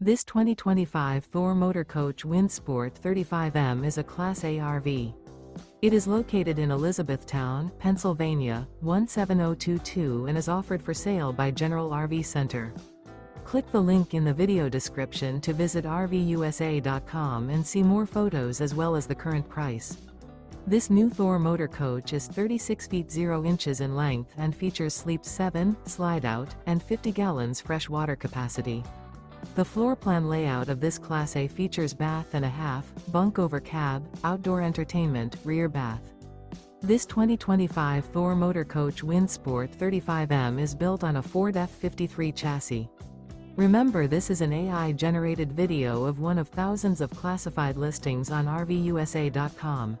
This 2025 Thor Motor Coach Windsport 35M is a Class A RV. It is located in Elizabethtown, Pennsylvania, 17022 and is offered for sale by General RV Center. Click the link in the video description to visit RVUSA.com and see more photos as well as the current price. This new Thor Motor Coach is 36 feet 0 inches in length and features Sleep 7, Slideout, and 50 gallons fresh water capacity. The floor plan layout of this Class A features bath and a half, bunk over cab, outdoor entertainment, rear bath. This 2025 Thor Motor Coach Windsport 35M is built on a Ford F53 chassis. Remember, this is an AI-generated video of one of thousands of classified listings on RVUSA.com.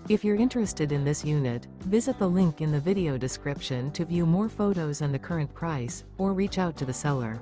If you're interested in this unit, visit the link in the video description to view more photos and the current price, or reach out to the seller.